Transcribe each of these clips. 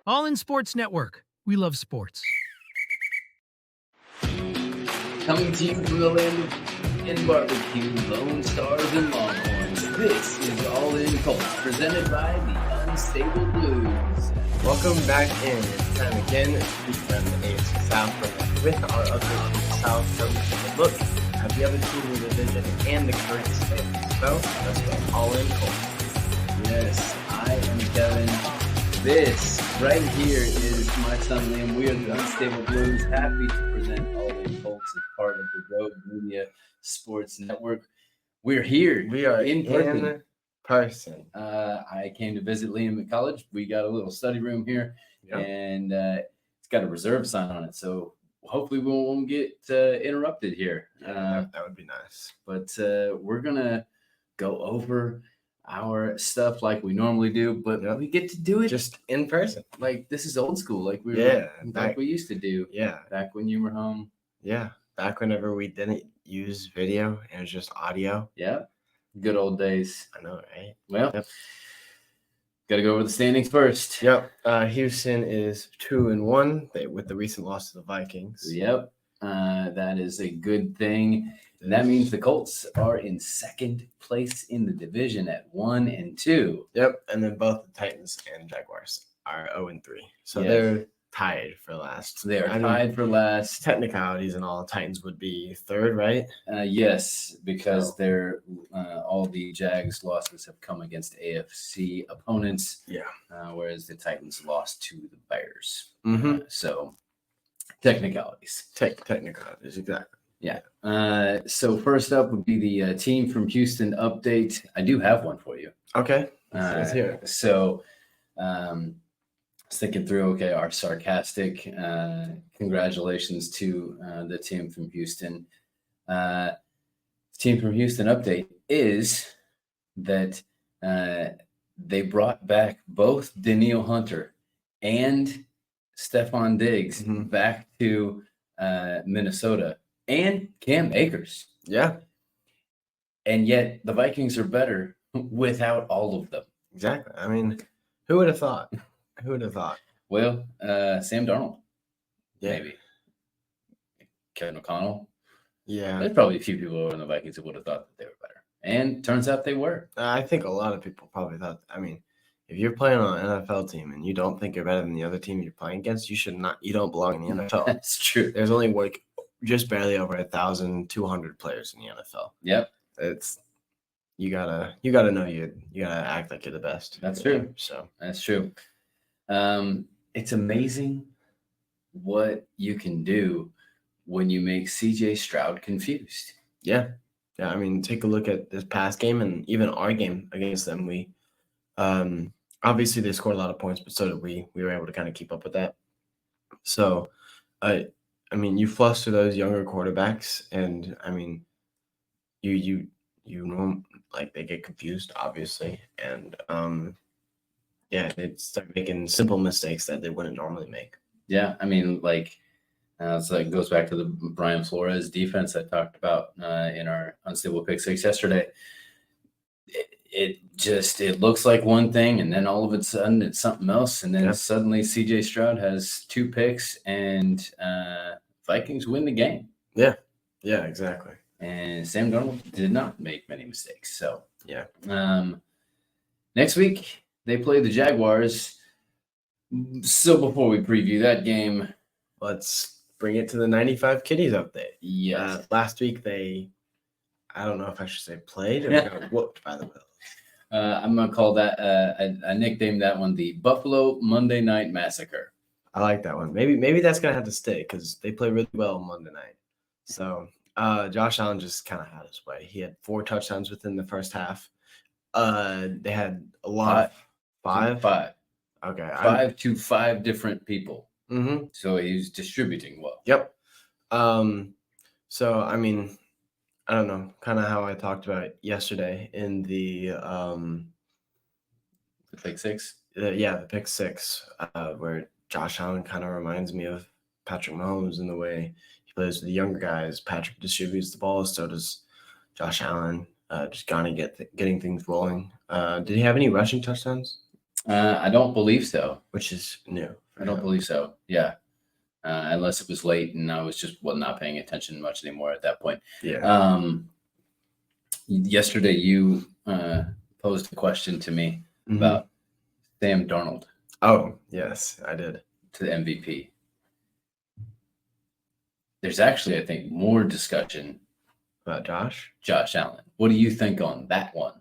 All in Sports Network. We love sports. Coming to you from the land of in barbecue, Lone Stars and Longhorns. This is All In Colts, presented by the Unstable Blues. Welcome back in. It's time again to speak from the AFC South with our update on the South. So we take a look at the other team in the division and the current state. So let's go All In Colts. Yes, I am Kevin. This right here is my son Liam. We are the Unstable Blues. Happy to present All In Colts as part of the Road Media Sports Network. We're here. We are in person. I came to visit Liam at college. We got a little study room here, and it's got a reserve sign on it. So hopefully we won't get interrupted here. That would be nice. But we're going to go over our stuff like we normally do, but we get to do it just in person. Like this is old school, like we used to do. Yeah, back when you were home. Yeah, back whenever we didn't use video and it was just audio. Yeah, good old days. I know, right? Well, got to go over the standings first. Yep. Houston is 2-1 with the recent loss to the Vikings. Yep. That is a good thing. And that means the Colts are in second place in the division at 1-2. Yep. And then both the Titans and Jaguars are 0-3. So they're tied for last. They're tied for last. Technicalities and all, Titans would be third, right? Yes, because they're all the Jags losses have come against AFC opponents. Yeah. Whereas the Titans lost to the Bears. Mm-hmm. So technicalities. Technicalities, exactly. Yeah. So first up would be the team from Houston update. I do have one for you. Okay. Let's hear it. So I was thinking through, our sarcastic congratulations to the team from Houston. Team from Houston update is that they brought back both Danielle Hunter and Stephon Diggs back to Minnesota. And Cam Akers. Yeah. And yet the Vikings are better without all of them. Exactly. I mean, who would have thought? Who would have thought? Well, Sam Darnold. Yeah. Maybe. Kevin O'Connell. Yeah. There's probably a few people in the Vikings who would have thought that they were better. And turns out they were. I think a lot of people probably thought, if you're playing on an NFL team and you don't think you're better than the other team you're playing against, you don't belong in the NFL. That's true. There's only just barely over 1,200 players in the NFL. Yep. You gotta know you gotta act like you're the best. That's true. So that's true. It's amazing what you can do when you make CJ Stroud confused. Yeah. Take a look at this past game and even our game against them. We obviously they scored a lot of points, but so did we. We were able to kind of keep up with that. So you fluster those younger quarterbacks, and you know, they get confused, obviously, and they start making simple mistakes that they wouldn't normally make. Yeah, so it goes back to the Brian Flores defense I talked about in our Unstable Pick 6 yesterday. It looks like one thing, and then all of a sudden it's something else, and then suddenly CJ Stroud has 2 picks, and Vikings win the game. Yeah, exactly. And Sam Darnold did not make many mistakes. So yeah. Next week they play the Jaguars. So before we preview that game, let's bring it to the 95 Kitties update. Yes. Last week I don't know if I should say played or got whooped by the Bills. I'm going to call that, I nicknamed that one the Buffalo Monday Night Massacre. I like that one. Maybe that's going to have to stay because they play really well on Monday night. So Josh Allen just kind of had his way. He had 4 touchdowns within the first half. They had a lot. 5? Okay. 5 to 5 different people. Mm-hmm. So he's distributing well. Yep. So, I don't know, kind of how I talked about it yesterday in the Pick 6? The Pick 6, where Josh Allen kind of reminds me of Patrick Mahomes in the way he plays with the younger guys. Patrick distributes the ball, so does Josh Allen. Just kind of getting things rolling. Did he have any rushing touchdowns? I don't believe so. which is new. I don't believe so. Yeah. Unless it was late and I was just not paying attention much anymore at that point. Yeah. Yesterday you posed a question to me Mhm. about Sam Darnold Oh, yes, I did. to the MVP. There's actually, I think, more discussion About Josh? Josh Allen. What do you think on that one?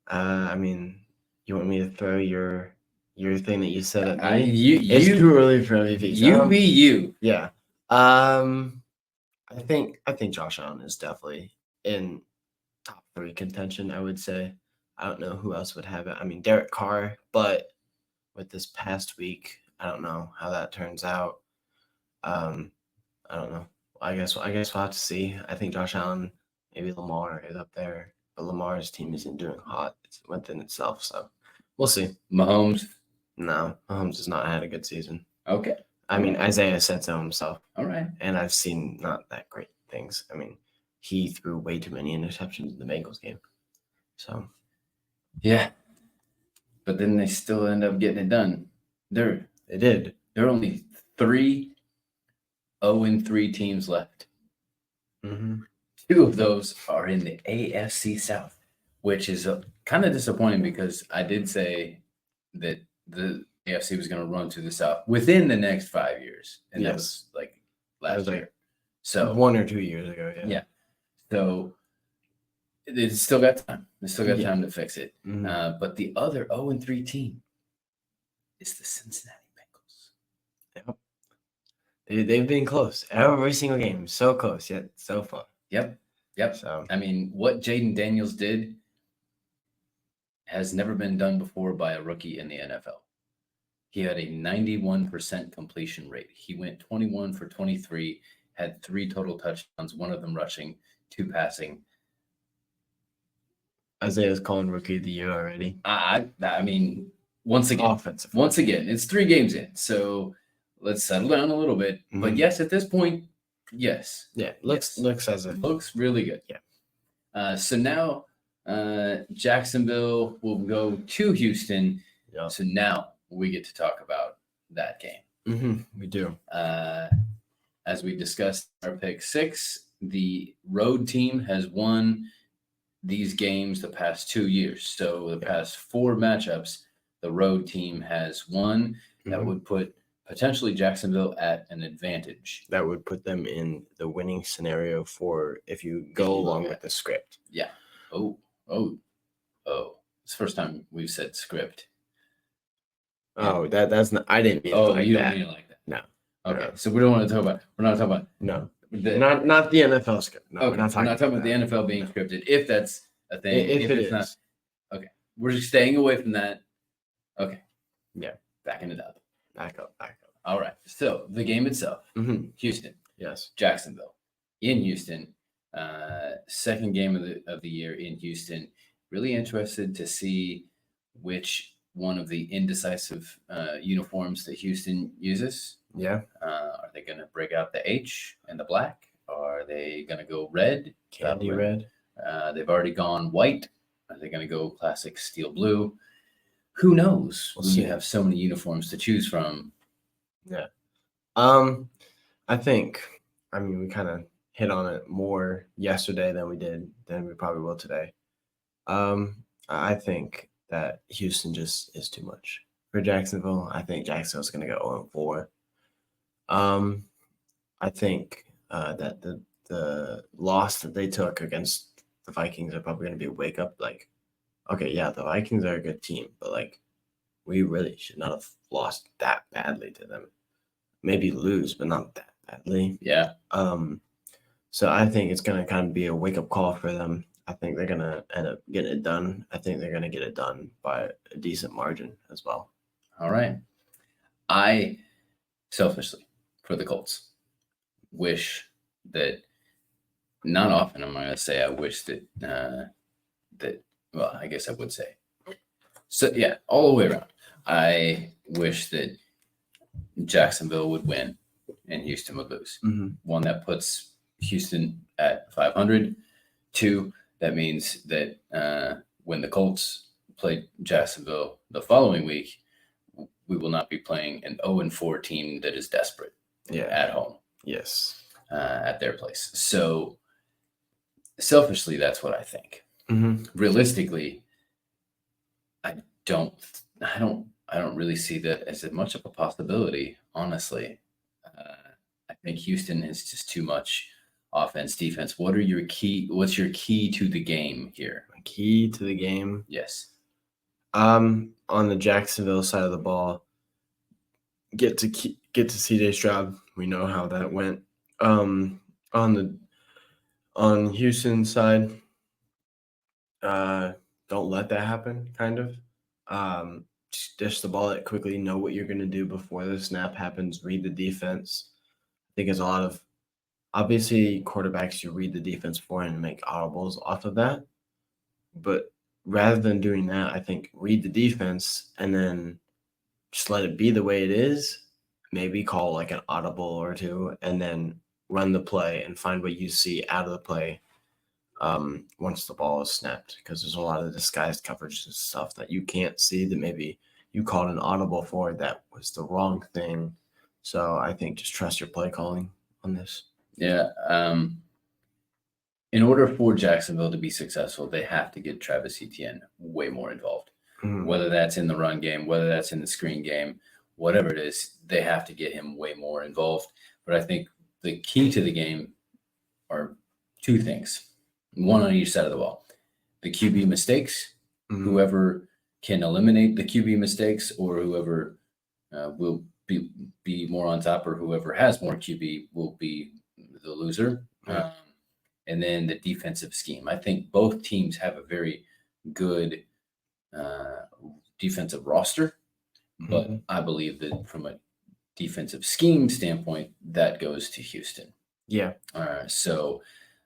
I mean, you want me to throw your thing that you said at I- me? you- It's you- too early for MVP. You be you. Yeah. I think Josh Allen is definitely in top 3 contention, I would say. I don't know who else would have it. I mean, Derek Carr, but with this past week, I don't know how that turns out. I don't know. I guess we'll have to see. I think Josh Allen, maybe Lamar is up there, but Lamar's team isn't doing hot within itself, so we'll see. Mahomes. No, Mahomes has not had a good season. Okay. I mean, Isaiah said so himself, All right. and I've seen not that great things. I mean, he threw way too many interceptions in the Bengals game. So, Yeah. But then they still end up getting it done. There they did. are only 3 0-3 teams left. Mm-hmm. 2 of those are in the AFC South, which is kind of disappointing because I did say that the AFC was going to run to the South within the next 5 years, and that was like last year. So 1 or 2 years ago, yeah. So it's still got time. It's still got Yeah. time to fix it. Mhm. But the other 0-3 team is the Cincinnati Bengals. They've been close every single game, so close yet so far. Yep. So I mean, what Jaden Daniels did has never been done before by a rookie in the NFL. He had a 91% completion rate. He went 21 for 23, had 3 total touchdowns, 1 of them rushing, 2 passing. Isaiah's calling rookie of the year already. I mean, once again, Offensive. it's 3 games in, so let's settle down a little bit. But Mhm. yes, at this point, yes, Yeah, looks as if looks really good. Yeah. So now Jacksonville will go to Houston. Yeah. So now we get to talk about that game. We do. As we discussed our pick 6, the road team has won these games the past 2 years. So the past 4 matchups, the road team has won. That would put potentially Jacksonville at an advantage. That would put them in the winning scenario for if you go along with the script. Yeah. Oh. It's the first time we've said script. Oh, that's not. I didn't mean. Oh, it like you that. don't mean it like that. No. Okay. No. So we don't want to talk about. We're not talking about. No. The, Not the NFL script. No, okay, we're not talking about the NFL being scripted. If that's a thing. If it it's is. not. Okay. We're just staying away from that. Okay. Yeah. Backing it up. Back up. All right. So the game itself, Houston, Yes. Jacksonville, in Houston, second game of the year in Houston. Really interested to see which one of the indecisive uniforms that Houston uses. Yeah. Are they going to break out the H and the black? Are they going to go red? Candy red. They've already gone white. Are they going to go classic steel blue? Who knows? We'll when see. you have so many uniforms to choose from. Yeah. I think. I mean, we kind of hit on it more yesterday than we probably will today. I think that Houston just is too much for Jacksonville. I think Jacksonville's going to go 0-4. I think that the loss that they took against the Vikings are probably going to be a wake up. Like, okay, yeah, the Vikings are a good team, but like, we really should not have lost that badly to them. Maybe lose, but not that badly. Yeah. So I think it's going to kind of be a wake up call for them. I think they're going to end up getting it done. I think they're going to get it done by a decent margin as well. All right. I selfishly, for the Colts, wish that not often am I going to say I wish that well, I guess I would say. So yeah, all the way around. I wish that Jacksonville would win and Houston would lose. One, that puts Houston at 500. 2, that means that when the Colts play Jacksonville the following week, we will not be playing an 0-4 team that is desperate at home Yes. at their place. So selfishly, that's what I think. Realistically, I don't really see that as much of a possibility, honestly. I think Houston is just too much offense, defense. What's your key to the game here? Key to the game. Yes. On the Jacksonville side of the ball, get to CJ Stroud. We know how that went. On Houston side, don't let that happen. Kind of. Just dish the ball it quickly. Know what you're going to do before the snap happens. Read the defense. I think it's a lot of obviously quarterbacks. You read the defense for and make audibles off of that. But rather than doing that, I think read the defense and then just let it be the way it is. Maybe call like an audible or two and then run the play and find what you see out of the play once the ball is snapped. Because there's a lot of disguised coverage and stuff that you can't see that maybe you called an audible for that was the wrong thing. So I think just trust your play calling on this. Yeah. In order for Jacksonville to be successful, they have to get Travis Etienne way more involved. Whether that's in the run game, whether that's in the screen game, whatever it is, they have to get him way more involved. But I think the key to the game are two things, one on each side of the ball. The QB mistakes, whoever can eliminate the QB mistakes or whoever will be more on top or whoever has more QB will be the loser. And then the defensive scheme. I think both teams have a very good defensive roster, but I believe that from a defensive scheme standpoint, that goes to Houston. Yeah. So,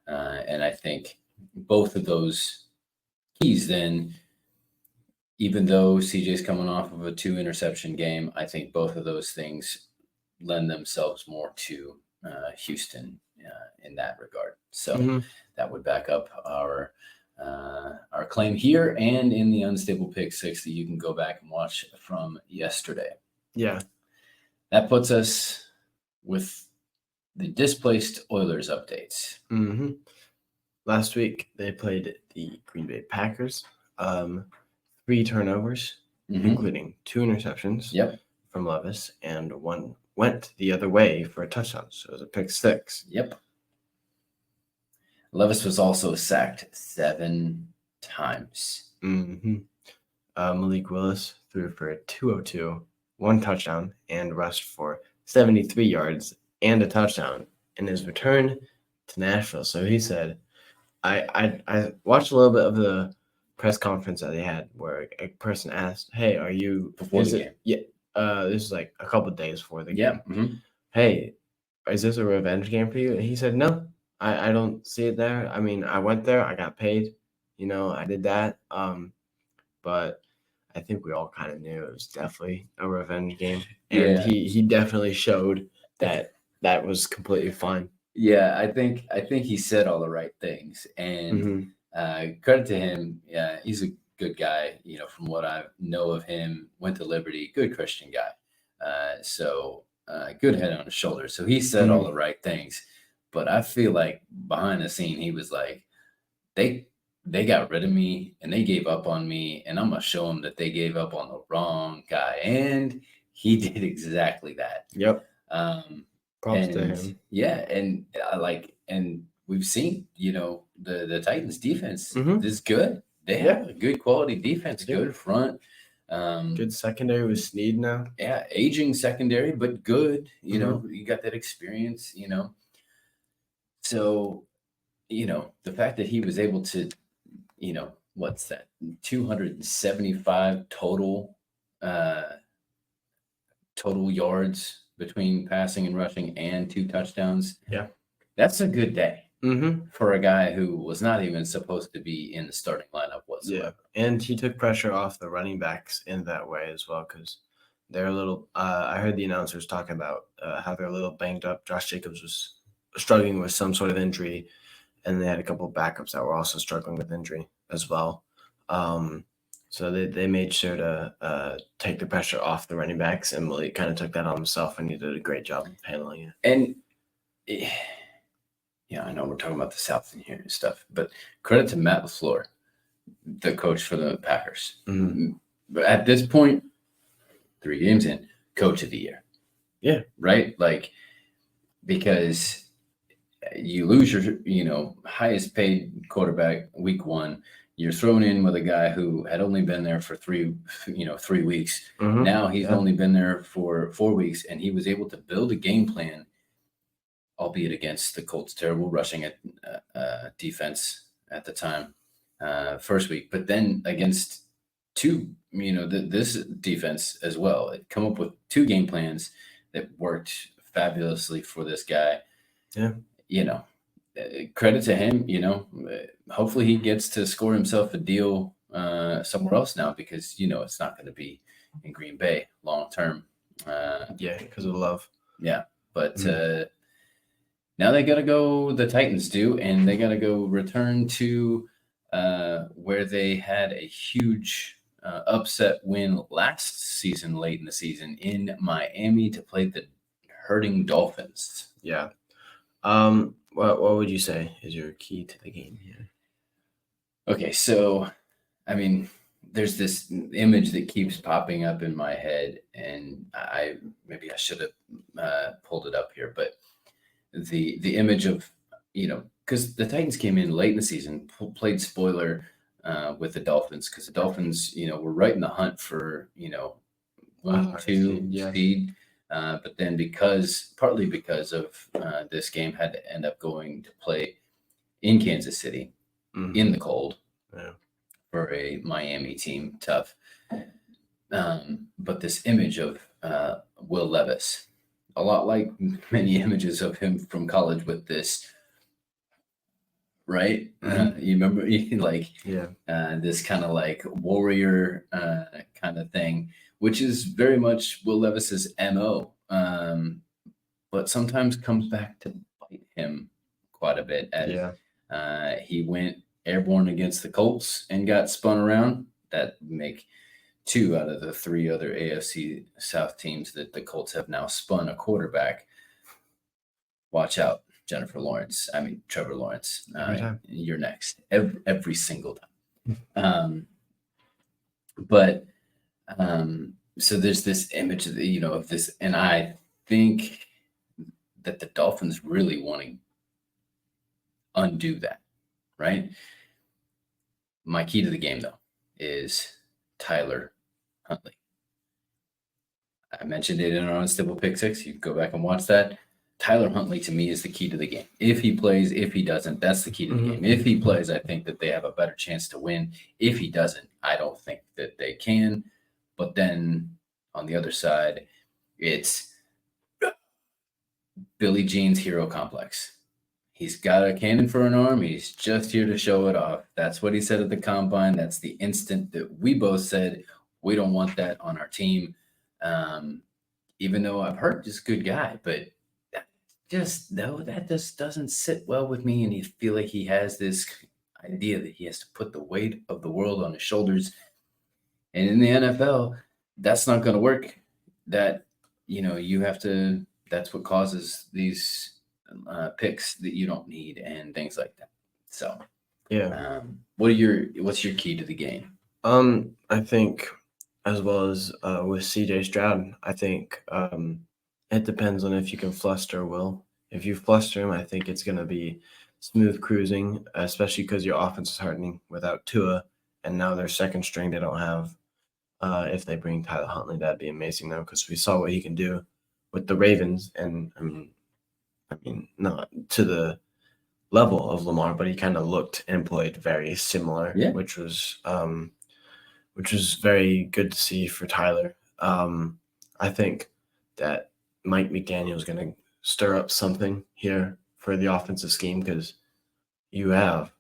and I think both of those keys then, even though CJ's coming off of a 2-interception game, I think both of those things lend themselves more to Houston in that regard. So that would back up our claim here and in the Unstable Pick 6 that you can go back and watch from yesterday. Yeah. That puts us with the displaced Oilers updates. Last week, they played the Green Bay Packers. 3 turnovers, including 2 interceptions from Levis, and 1 went the other way for a touchdown. So it was a pick 6. Yep. Levis was also sacked 7 times. Malik Willis threw for a 202, 1 touchdown, and rushed for 73 yards and a touchdown in his return to Nashville. So he said, I watched a little bit of the press conference that they had where a person asked, "Hey, are you before the game?" Yeah, this is like a couple of days before the game. Yeah. Hey, is this a revenge game for you? And he said, "No, I don't see it there. I mean, I went there, I got paid, I did that. But I think we all kind of knew it was definitely a revenge game, and he definitely showed that was completely fine." Yeah, I think he said all the right things, and credit to him. Yeah, he's a good guy. From what I know of him, went to Liberty, good Christian guy. So good head on his shoulders. So he said all the right things, but I feel like behind the scene, he was like, they got rid of me and they gave up on me, and I'm gonna show them that they gave up on the wrong guy, and he did exactly that. Yep. Props to him. Yeah, and and we've seen, the Titans defense is good. They have a good quality defense, good front. Good secondary with Snead now. Yeah, aging secondary, but good. You got that experience, So, the fact that he was able to, what's that, 275 total yards between passing and rushing and 2 touchdowns. Yeah. That's a good day for a guy who was not even supposed to be in the starting lineup whatsoever. Yeah. And he took pressure off the running backs in that way as well, because they're a little I heard the announcers talking about how they're a little banged up. Josh Jacobs was struggling with some sort of injury, and they had a couple of backups that were also struggling with injury as well. So they made sure to take the pressure off the running backs, and Malik kind of took that on himself, and he did a great job handling it. And I know we're talking about the South in here and stuff, but credit to Matt LaFleur, the coach for the Packers. But at this point, 3 games in, coach of the year. Yeah. Right? Like, because you lose your, highest paid quarterback week 1. You're thrown in with a guy who had only been there for 3 weeks. Now he's only been there for 4 weeks, and he was able to build a game plan, albeit against the Colts' terrible rushing defense at the time, first week, but then against this defense as well. It come up with 2 game plans that worked fabulously for this guy. Yeah. Credit to him. Hopefully he gets to score himself a deal somewhere else now, because it's not going to be in Green Bay long term. Because of love. Yeah, but now they got to go. The Titans do, and they got to go return to where they had a huge upset win last season, late in the season, in Miami, to play the hurting Dolphins. Yeah. What would you say is your key to the game here? Okay, so there's this image that keeps popping up in my head, and I should have pulled it up here, but the image of because the Titans came in late in the season, played spoiler with the Dolphins, because the Dolphins were right in the hunt for 1, 2 seed. But then partly because of this game, had to end up going to play in Kansas City in the cold for a Miami team. Tough. But this image of Will Levis, a lot like many images of him from college, with this, right? You remember, this kind of like warrior kind of thing, which is very much Will Levis's MO, but sometimes comes back to bite him quite a bit. He went airborne against the Colts and got spun around. That make 2 out of the 3 other AFC South teams that the Colts have now spun a quarterback. Watch out, Trevor Lawrence. You're next every single time. So there's this image of this, and I think that the Dolphins really want to undo that, right? My key to the game, though, is Tyler Huntley. I mentioned it in our Unstable Pick 6. You can go back and watch that. Tyler Huntley, to me, is the key to the game. If he plays, if he doesn't, that's the key to the game. If he plays, I think that they have a better chance to win. If he doesn't, I don't think that they can. But then on the other side, it's Billie Jean's hero complex. He's got a cannon for an arm. He's just here to show it off. That's what he said at the combine. That's the instant that we both said we don't want that on our team. Even though I've heard he's a good guy, but that just doesn't sit well with me. And you feel like he has this idea that he has to put the weight of the world on his shoulders. And in the NFL, that's not going to work. That, you have to, that's what causes these picks that you don't need and things like that. So, what's your key to the game? I think, as well as with CJ Stroud, I think it depends on if you can fluster Will. If you fluster him, I think it's going to be smooth cruising, especially because your offense is hardening without Tua, and now their second string they don't have. If they bring Tyler Huntley, that'd be amazing, though, because we saw what he can do with the Ravens, and I mean, not to the level of Lamar, but he kind of looked and played very similar, which was very good to see for Tyler. I think that Mike McDaniel is going to stir up something here for the offensive scheme, because you have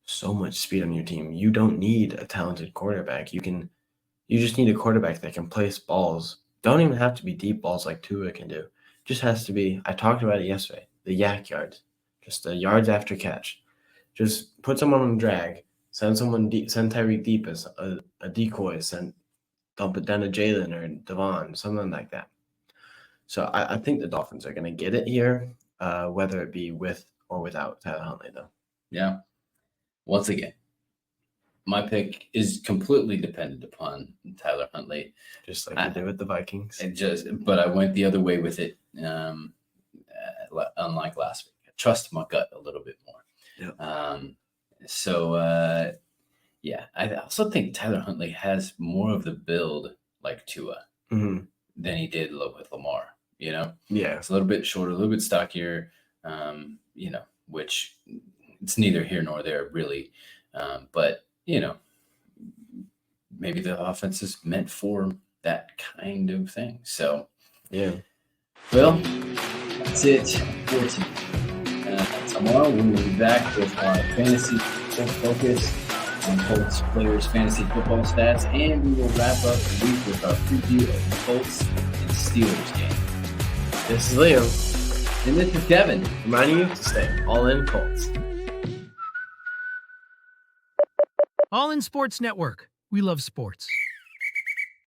so much speed on your team. You don't need a talented quarterback. You just need a quarterback that can place balls. Don't even have to be deep balls like Tua can do. Just has to be, I talked about it yesterday, the yak yards, just the yards after catch. Just put someone on a drag Send someone deep, send Tyreek deep as a decoy, dump it down to Jalen or Devon, something like that. So I think the Dolphins are going to get it here, whether it be with or without Tyler Huntley, though. Yeah. Once again, my pick is completely dependent upon Tyler Huntley. Just like you did with the Vikings. But I went the other way with it, unlike last week. I trust my gut a little bit more. Yeah. Yeah, I also think Tyler Huntley has more of the build like Tua Mm-hmm. than he did with Lamar. Yeah. It's a little bit shorter, a little bit stockier, which it's neither here nor there really. But, maybe the offense is meant for that kind of thing. So, yeah. Well, that's it for today. Tomorrow we will be back with our fantasy focus on Colts players' fantasy football stats, and we will wrap up the week with our preview of the Colts and Steelers game. This is Liam. And this is Kevin. Reminding you to stay all in Colts. All in Sports Network. We love sports.